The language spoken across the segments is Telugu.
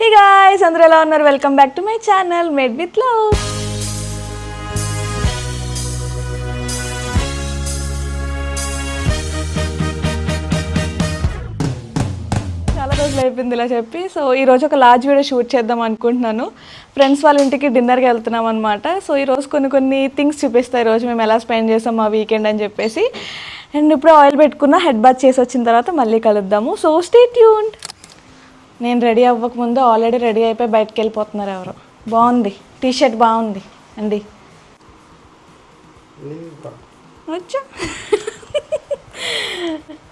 Hey guys, అందరూ ఎలా ఉన్నారు? Welcome back to my channel made with love. చాలా రోజులు అయిపోయింది ఇలా చెప్పి. సో ఈరోజు ఒక లార్జ్ వీడియో షూట్ చేద్దాం అనుకుంటున్నాను. ఫ్రెండ్స్ వాళ్ళ ఇంటికి డిన్నర్కి వెళ్తున్నాం అనమాట. సో ఈరోజు కొన్ని థింగ్స్ చూపిస్తాయి ఈరోజు మేము ఎలా స్పెండ్ చేస్తాం మా వీకెండ్ అని చెప్పేసి. అండ్ ఇప్పుడు ఆయిల్ పెట్టుకున్న, హెడ్ బాత్ చేసి వచ్చిన తర్వాత మళ్ళీ కలుద్దాము. So stay tuned. నేను రెడీ అవ్వకముందు ఆల్రెడీ రెడీ అయిపోయి బయటకు వెళ్ళిపోతున్నారు ఎవరు. బాగుంది, టీ షర్ట్ బాగుంది అండి. వచ్చా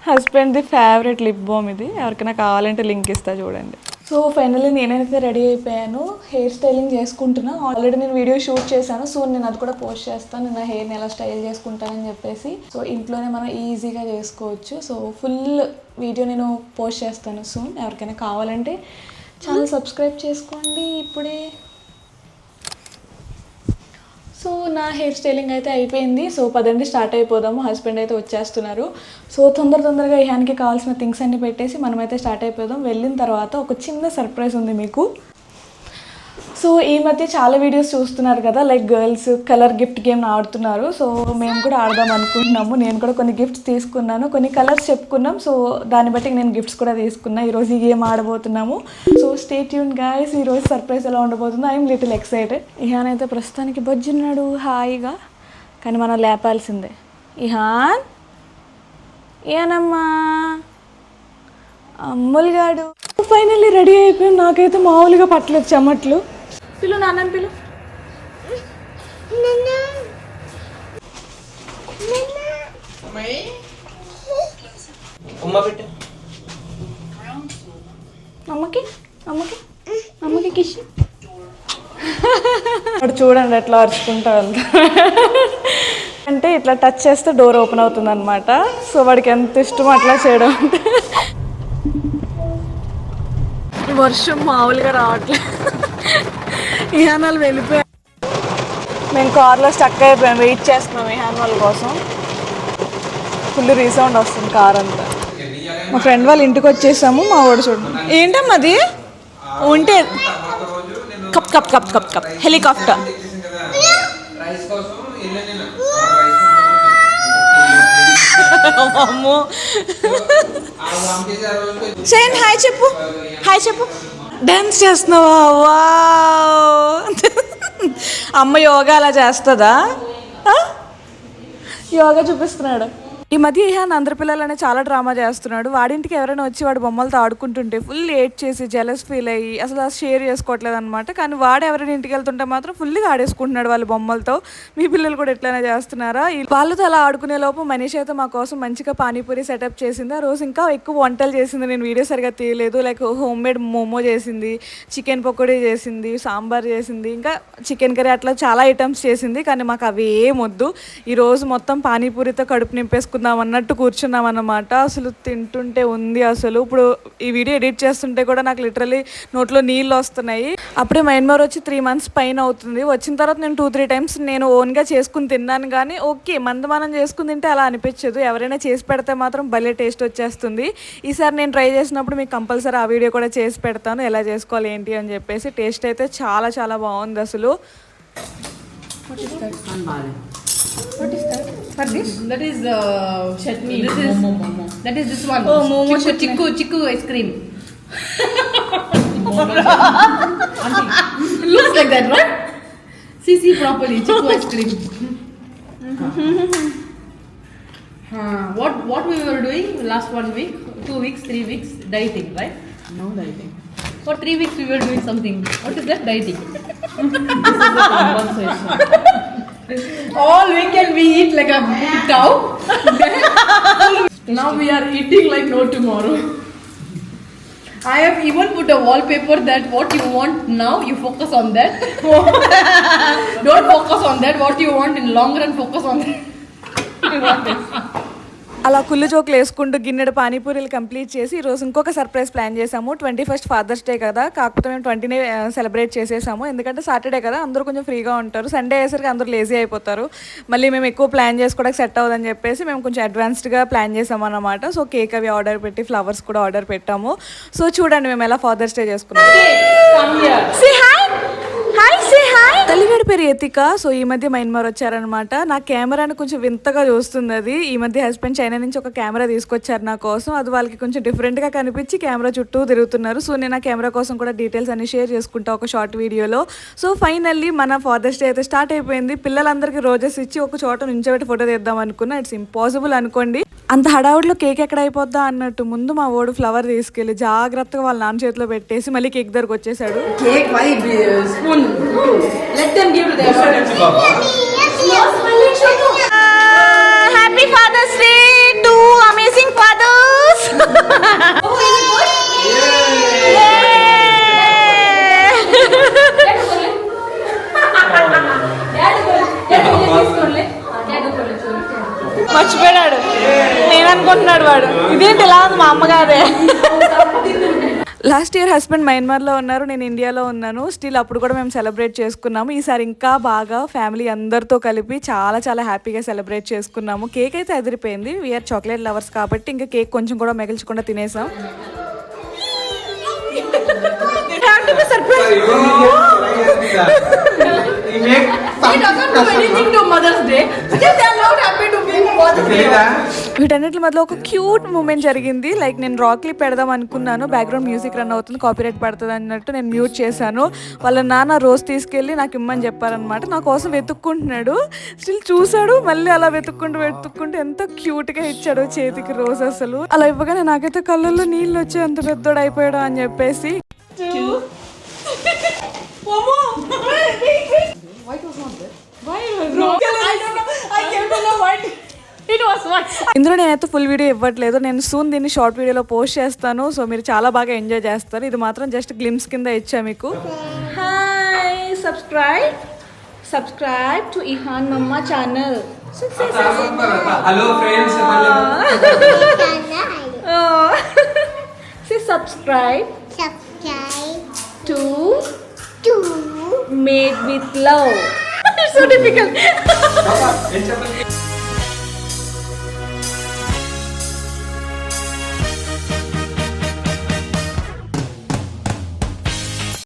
హస్బెండ్ది ఫేవరెట్ లిప్ బామ్ ఇది. ఎవరికైనా కావాలంటే లింక్ ఇస్తా చూడండి. సో ఫైనల్లీ నేనైతే రెడీ అయిపోయాను. హెయిర్ స్టైలింగ్ చేసుకుంటున్నా. ఆల్రెడీ నేను వీడియో షూట్ చేశాను. సో నేను అది కూడా పోస్ట్ చేస్తాను, నేను నా హెయిర్ని ఎలా స్టైల్ చేసుకుంటానని చెప్పేసి. సో ఇంట్లోనే మనం ఈజీగా చేసుకోవచ్చు. సో ఫుల్ వీడియో నేను పోస్ట్ చేస్తాను సూన్. ఎవరికైనా కావాలంటే ఛానల్ సబ్స్క్రైబ్ చేసుకోండి ఇప్పుడే. సో నా హెయిర్ స్టైలింగ్ అయితే అయిపోయింది. సో పదండి స్టార్ట్ అయిపోదాము. హస్బెండ్ అయితే వచ్చేస్తున్నారు. సో తొందరగా ఈ హ్యాండ్కి కావాల్సిన థింగ్స్ అన్నీ పెట్టేసి మనమైతే స్టార్ట్ అయిపోదాం. వెళ్ళిన తర్వాత ఒక చిన్న సర్ప్రైజ్ ఉంది మీకు. సో ఈ మధ్య చాలా వీడియోస్ చూస్తున్నారు కదా, like girls colour gift game ఆడుతున్నారు. సో మేము కూడా ఆడదాం అనుకుంటున్నాము. నేను కూడా కొన్ని గిఫ్ట్స్ తీసుకున్నాను, కొన్ని కలర్స్ చెప్పుకున్నాం. సో దాన్ని బట్టి నేను గిఫ్ట్స్ కూడా తీసుకున్నా. ఈరోజు ఈ గేమ్ ఆడబోతున్నాము. So stay tuned guys. ఈరోజు సర్ప్రైజ్ ఎలా ఉండబోతుందో ఐఎమ్ లిటిల్ ఎక్సైటెడ్. ఇహాన్ అయితే ప్రస్తుతానికి బజ్జున్నాడు హాయిగా, కానీ మనం లేపాల్సిందే. ఇహాన్ ఏనమ్మా అమ్ములుగాడు. ఫైనల్లీ రెడీ అయిపోయాను. నాకైతే మామూలుగా పట్టలేదు చెమట్లు. పిలు నాన్న పిలు. అమ్మకి కిష్. అక్కడ చూడండి ఎట్లా అరుచుకుంటా వెళ్తా. అంటే ఇట్లా టచ్ చేస్తే డోర్ ఓపెన్ అవుతుంది అనమాట. సో వాడికి ఎంత ఇష్టం అట్లా చేయడం. అంటే వర్షం మామూలుగా రావట్లేదు. ఇహాన్ వాళ్ళు వెళ్ళిపోయాం. మేము కార్లో స్టక్ అయిపోయాం, వెయిట్ చేస్తున్నాం ఇహాన్ వాళ్ళ కోసం. ఫుల్ రీసౌండ్ వస్తుంది కార్ అంతా. మా ఫ్రెండ్ వాళ్ళ ఇంటికి వచ్చేసాము. మా వాడు చూడండి ఏంటమ్మా అది ఉంటే cup cup cup cup cup helicopter. అమ్మో షైన్ హాయ్ చెప్పు, హాయ్ చెప్పు. డాన్స్ చేస్తున్నావా? వా అమ్మ యోగా అలా చేస్తుందా? యోగా చూపిస్తున్నాడు. ఈ మధ్య ఇహాన్ అందరి పిల్లలనే చాలా డ్రామా చేస్తున్నాడు. వాడింటికి ఎవరైనా వచ్చి వాడు బొమ్మలతో ఆడుకుంటుంటే ఫుల్ ఏడ్ చేసి జెలస్ ఫీల్ అయ్యి అసలు షేర్ చేసుకోవట్లేదు అనమాట. కానీ వాడు ఎవరైనా ఇంటికి వెళ్తుంటే మాత్రం ఫుల్గా ఆడేసుకుంటున్నాడు వాళ్ళ బొమ్మలతో. మీ పిల్లలు కూడా ఎట్లయినా చేస్తున్నారా? వాళ్ళతో అలా ఆడుకునే లోపు మనీష్ అయితే మా కోసం మంచిగా పానీపూరి సెటప్ చేసింది. ఆ రోజు ఇంకా ఎక్కువ వంటలు చేసింది. నేను వీడియో సరిగా తీయలేదు. లైక్ హోమ్ మేడ్ మోమో చేసింది, చికెన్ పకోడీ చేసింది, సాంబార్ చేసింది, ఇంకా చికెన్ కర్రీ, అట్లా చాలా ఐటమ్స్ చేసింది. కానీ మాకు అవి ఏం వద్దు. ఈరోజు మొత్తం పానీపూరితో కడుపు నింపేసుకుందాం అన్నట్టు కూర్చున్నాం అన్నమాట. అసలు తింటుంటే ఉంది. అసలు ఇప్పుడు ఈ వీడియో ఎడిట్ చేస్తుంటే కూడా నాకు లిటరలీ నోట్లో నీళ్ళు వస్తున్నాయి. అప్పుడే మయన్మార్ వచ్చి 3 months పైన అవుతుంది. వచ్చిన తర్వాత నేను 2-3 times నేను ఓన్గా చేసుకుని తిన్నాను. కానీ ఓకే, మందమానం చేసుకుని తింటే అలా అనిపించదు. ఎవరైనా చేసి పెడితే మాత్రం భలే టేస్ట్ వచ్చేస్తుంది. ఈసారి నేను ట్రై చేసినప్పుడు మీకు కంపల్సరీ ఆ వీడియో కూడా చేసి పెడతాను, ఎలా చేసుకోవాలి ఏంటి అని చెప్పేసి. టేస్ట్ అయితే చాలా చాలా బాగుంది అసలు. What is that? For this? That is chutney. This is momo. That is this one. Oh, momo Chiku ice cream. It looks like that, right? See properly. Chiku ice cream. What we were doing last 1 week, 2 weeks, 3 weeks dieting, right? No dieting. For 3 weeks we were doing something. What is that dieting? This is the conversation. All weekend we eat like a cow. Now we are eating like no tomorrow. I have even put a wallpaper that what you want now, you focus on that. Don't focus on that. What you want in long run, focus on that. అలా కుళ్ళు జోకులు వేసుకుంటూ గిన్నెడు పానీపూరీలు కంప్లీట్ చేసి ఈరోజు ఇంకొక సర్ప్రైజ్ ప్లాన్ చేసాము. 21st ఫాదర్స్ డే కదా, కాకపోతే మేము 20నే సెలబ్రేట్ చేసేసాము. ఎందుకంటే సాటర్డే కదా, అందరూ కొంచెం ఫ్రీగా ఉంటారు. సండే అయ్యేసరికి అందరూ లేజీ అయిపోతారు. మళ్ళీ మేము ఎక్కువ ప్లాన్ చేసుకోవడానికి సెట్ అవ్వదని చెప్పేసి మేము కొంచెం అడ్వాన్స్డ్గా ప్లాన్ చేసాము అన్నమాట. సో కేక్ అవి ఆర్డర్ పెట్టి ఫ్లవర్స్ కూడా ఆర్డర్ పెట్టాము. సో చూడండి మేము ఎలా ఫాదర్స్ డే చేసుకున్నాము. Come here. Say hi hi say hi. తల్లిగారి పేరు ఎతిక. సో ఈ మధ్య మయన్మార్ వచ్చారనమాట. నా కెమెరాని కొంచెం వింతగా చూస్తుంది అది. ఈ మధ్య హస్బెండ్ చైనా నుంచి ఒక కెమెరా తీసుకొచ్చారు నా కోసం. అది వాళ్ళకి కొంచెం డిఫరెంట్ గా కనిపించి కెమెరా చుట్టూ తిరుగుతున్నారు. సో నేను ఆ కెమెరా కోసం కూడా డీటెయిల్స్ అన్ని షేర్ చేసుకుంటా ఒక షార్ట్ వీడియోలో. సో ఫైనల్లీ మన ఫాదర్స్ డే అయితే స్టార్ట్ అయిపోయింది. పిల్లలందరికీ రోజెస్ ఇచ్చి ఒక చోట నుంచోబెట్టి ఫోటో తీద్దాం అనుకున్నా. ఇట్స్ ఇంపాసిబుల్ అనుకోండి. అంత హడావుడిలో కేక్ ఎక్కడ అయిపోద్దా అన్నట్టు ముందు మా ఓడు ఫ్లవర్ తీసుకెళ్లి జాగ్రత్తగా వాళ్ళ నాన్న చేతిలో పెట్టేసి మళ్ళీ కేక్ దగ్గరకు వచ్చేసాడు. Cake, why spoon? Let them give to their parents. Happy father's day to amazing fathers. మర్చిపోయాడు. నేను అనుకుంటున్నాడు వాడు ఇదేంటి ఇలా ఉంది మా అమ్మగారే. లాస్ట్ ఇయర్ హస్బెండ్ మయన్మార్లో ఉన్నారు, నేను ఇండియాలో ఉన్నాను. స్టిల్ అప్పుడు కూడా మేము సెలబ్రేట్ చేసుకున్నాము. ఈసారి ఇంకా బాగా ఫ్యామిలీ అందరితో కలిపి చాలా చాలా హ్యాపీగా సెలబ్రేట్ చేసుకున్నాము. కేక్ అయితే అదిరిపోయింది. వీఆర్ చాక్లెట్ లవర్స్ కాబట్టి ఇంకా కేక్ కొంచెం కూడా మిగిల్చకుండా తినేసాం. He doesn't do anything to Mother's Day. Just they are not happy to be Mother's Day. వీటన్నిటి మధ్యలో ఒక క్యూట్ మూమెంట్ జరిగింది. లైక్ నేను రాక్లీ పెడదాం అనుకున్నాను, బ్యాక్గ్రౌండ్ మ్యూజిక్ రన్ అవుతుంది, కాపీరైట్ పడుతుంది అన్నట్టు నేను మ్యూట్ చేశాను. వాళ్ళ నాన్న రోజ్ తీసుకెళ్ళి నాకు ఇమ్మని చెప్పారనమాట. నా కోసం వెతుక్కుంటున్నాడు. స్టిల్ చూశాడు, మళ్ళీ అలా వెతుక్కుంటూ ఎంత క్యూట్గా ఇచ్చాడు చేతికి రోజ్. అసలు అలా ఇవ్వగానే నాకైతే కళ్ళల్లో నీళ్ళు వచ్చి ఎంత పెద్దోడు అయిపోయాడు అని చెప్పేసి. ఇందులో నేనైతే ఫుల్ వీడియో ఇవ్వట్లేదు. నేను సూన్ దీన్ని షార్ట్ వీడియోలో పోస్ట్ చేస్తాను. సో మీరు చాలా బాగా ఎంజాయ్ చేస్తారు. ఇది మాత్రం జస్ట్ గ్లిమ్స్ కింద ఇచ్చా మీకు. హాయ్, సబ్స్క్రైబ్ టు ఇహాన్ మమ్మ channel. Hello friends, subscribe to made with love. So difficult.